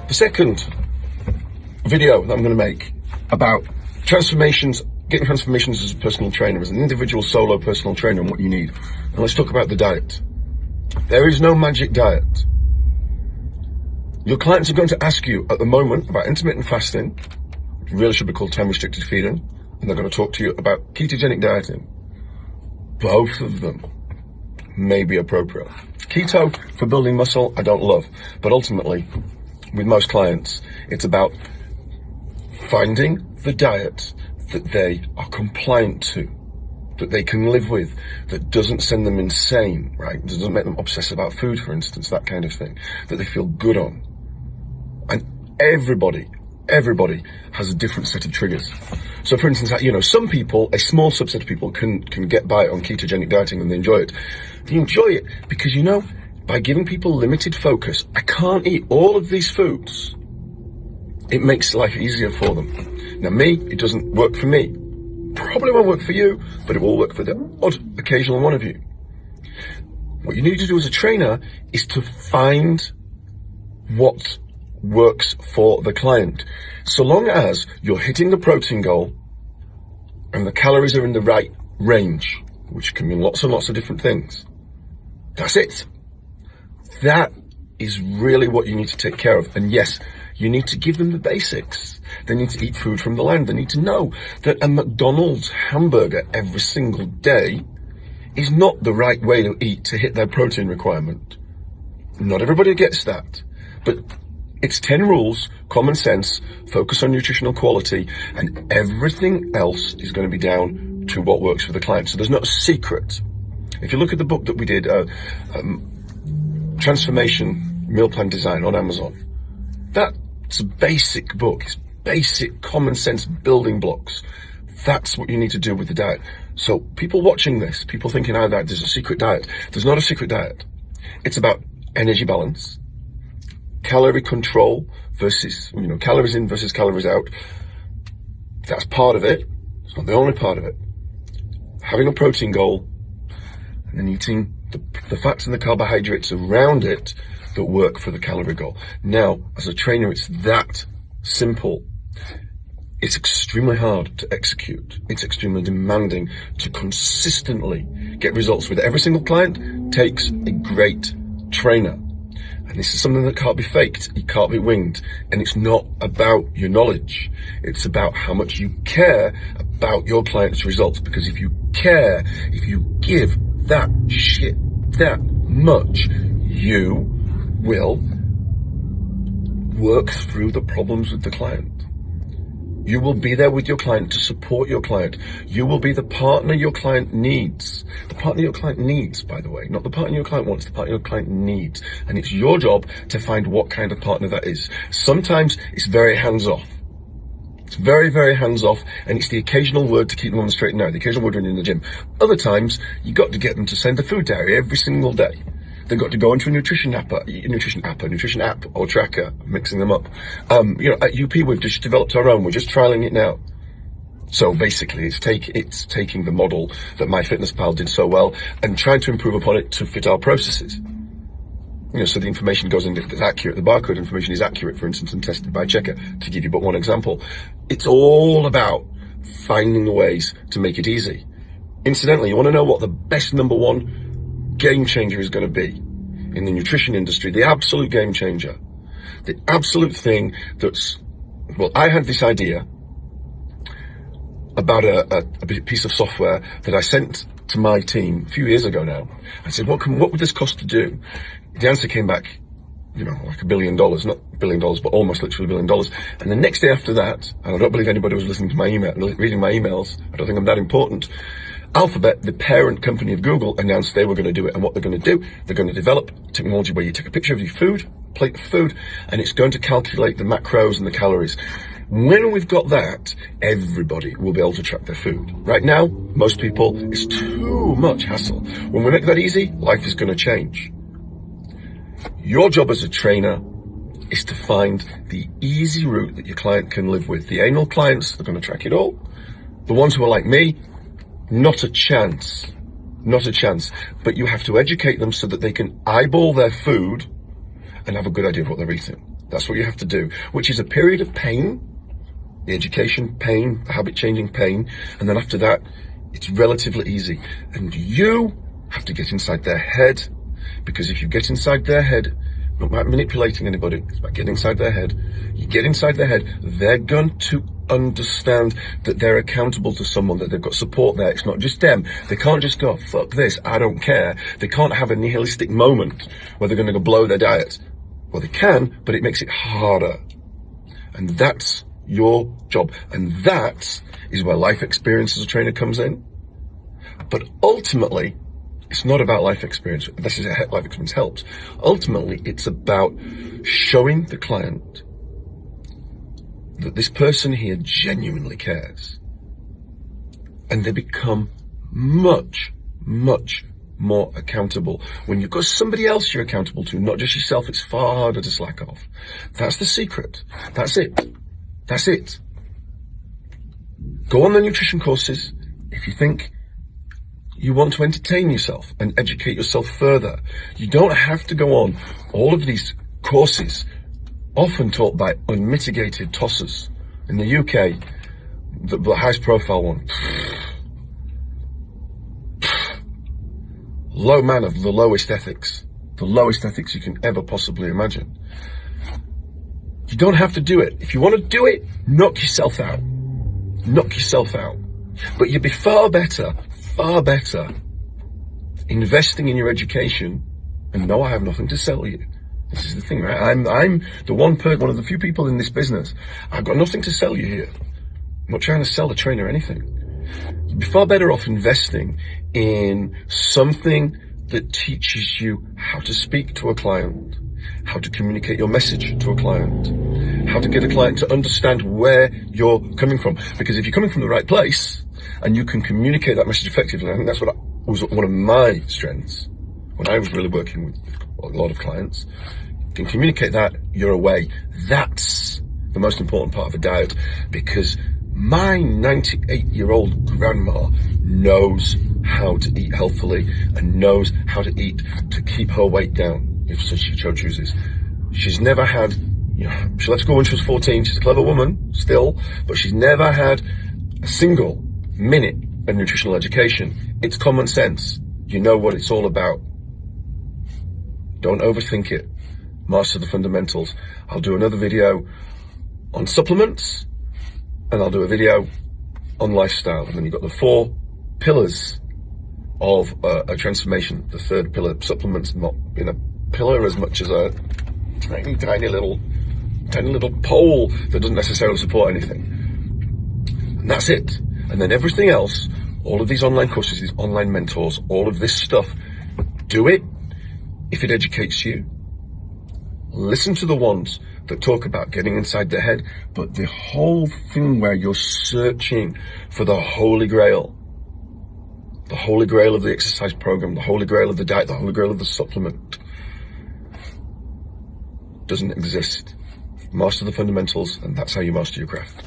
The second video that I'm going to make about transformations, getting transformations as a personal trainer, as an individual solo personal trainer, and what you need. And let's talk about the diet. There is no magic diet. Your clients are going to ask you at the moment about intermittent fasting, which really should be called time-restricted feeding, and they're going to talk to you about ketogenic dieting. Both of them may be appropriate. Keto for building muscle, I don't love, but ultimately, with most clients, it's about finding the diet that they are compliant to, that they can live with, that doesn't send them insane, right? That doesn't make them obsess about food, for instance, that kind of thing, that they feel good on. And everybody has a different set of triggers. So for instance, some people, a small subset of people can get by on ketogenic dieting and they enjoy it. They enjoy it because, by giving people limited focus, I can't eat all of these foods. It makes life easier for them. Now me, it doesn't work for me. Probably won't work for you, but it will work for the odd occasional one of you. What you need to do as a trainer is to find what works for the client. So long as you're hitting the protein goal and the calories are in the right range, which can mean lots and lots of different things. That's it. That is really what you need to take care of. And yes, you need to give them the basics. They need to eat food from the land. They need to know that a McDonald's hamburger every single day is not the right way to eat to hit their protein requirement. Not everybody gets that, but it's 10 rules, common sense, focus on nutritional quality, and everything else is going to be down to what works for the client. So there's not a secret. If you look at the book that we did, Transformation Meal Plan Design on Amazon, that's a basic book. It's basic common sense building blocks. That's what you need to do with the diet. So people watching this, people thinking, that there's a secret diet. There's not a secret diet. It's about energy balance, calorie control versus, calories in versus calories out. That's part of it. It's not the only part of it. Having a protein goal and then eating the fats and the carbohydrates around it that work for the calorie goal. Now, as a trainer, it's that simple. It's extremely hard to execute. It's extremely demanding to consistently get results with every single client. Takes a great trainer. And this is something that can't be faked, it can't be winged, and it's not about your knowledge. It's about how much you care about your client's results, because if you care, if you give that shit that much, you will work through the problems with the client. You will be there with your client to support your client. You will be the partner your client needs. The partner your client needs, by the way, not the partner your client wants, the partner your client needs. And it's your job to find what kind of partner that is. Sometimes it's very hands-off. It's very, very hands-off, and it's the occasional word to keep them on the straight and narrow, the occasional word when you're in the gym. Other times, you got to get them to send the food diary every single day. They've got to go into a nutrition app or tracker, mixing them up. At UP, we've just developed our own. We're just trialing it now. So basically, it's taking the model that MyFitnessPal did so well and trying to improve upon it to fit our processes. So the information goes in, it's accurate. The barcode information is accurate, for instance, and tested by Checker, to give you but one example. It's all about finding the ways to make it easy. Incidentally, you want to know what the best number one game changer is going to be in the nutrition industry, the absolute game changer, the absolute thing I had this idea about a piece of software that I sent to my team a few years ago now. I said, what would this cost to do? The answer came back, like $1 billion, not $1 billion, but almost literally $1 billion. And the next day after that, and I don't believe anybody was listening to my email, reading my emails, I don't think I'm that important, Alphabet, the parent company of Google, announced they were going to do it. And what they're going to do, they're going to develop technology where you take a picture of your food, plate of food, and it's going to calculate the macros and the calories. When we've got that, everybody will be able to track their food. Right now, most people, it's too much hassle. When we make that easy, life is going to change. Your job as a trainer is to find the easy route that your client can live with. The anal clients, they're going to track it all. The ones who are like me, not a chance. Not a chance. But you have to educate them so that they can eyeball their food and have a good idea of what they're eating. That's what you have to do, which is a period of pain, the education pain, the habit-changing pain, and then after that, it's relatively easy. And you have to get inside their head, because if you get inside their head, not about manipulating anybody, it's about getting inside their head. You get inside their head, they're going to understand that they're accountable to someone, that they've got support there. It's not just them. They can't just go, fuck this, I don't care. They can't have a nihilistic moment where they're going to go blow their diet. Well, they can, but it makes it harder. And that's your job. And that is where life experience as a trainer comes in. But ultimately, it's not about life experience. This is life experience helps. Ultimately, it's about showing the client that this person here genuinely cares. And they become much, much more accountable. When you've got somebody else you're accountable to, not just yourself, it's far harder to slack off. That's the secret. That's it. That's it. Go on the nutrition courses if you think you want to entertain yourself and educate yourself further. You don't have to go on all of these courses, often taught by unmitigated tossers. In the UK, the highest profile one, low man of the lowest ethics you can ever possibly imagine. You don't have to do it. If you want to do it, knock yourself out. Knock yourself out. But you'd be far better investing in your education. And no, I have nothing to sell you. This is the thing, right? I'm the one of the few people in this business. I've got nothing to sell you here. I'm not trying to sell a trainer anything. You'd be far better off investing in something that teaches you how to speak to a client, how to communicate your message to a client, how to get a client to understand where you're coming from. Because if you're coming from the right place and you can communicate that message effectively, I think that's what was one of my strengths when I was really working with a lot of clients. You can communicate that, you're away. That's the most important part of a diet, because my 98-year-old grandma knows how to eat healthily and knows how to eat to keep her weight down, if so she so chooses. She's never had, she left school when she was 14. She's a clever woman still, but she's never had a single minute of nutritional education. It's common sense. You know what it's all about. Don't overthink it. Master the fundamentals. I'll do another video on supplements, and I'll do a video on lifestyle. And then you've got the 4 pillars of a transformation. The third pillar, supplements, not being a pillar as much as a tiny little pole that doesn't necessarily support anything. And that's it. And then everything else, all of these online courses, these online mentors, all of this stuff, do it if it educates you. Listen to the ones that talk about getting inside their head, but the whole thing where you're searching for the holy grail of the exercise program, the holy grail of the diet, the holy grail of the supplement, doesn't exist. Master the fundamentals, and that's how you master your craft.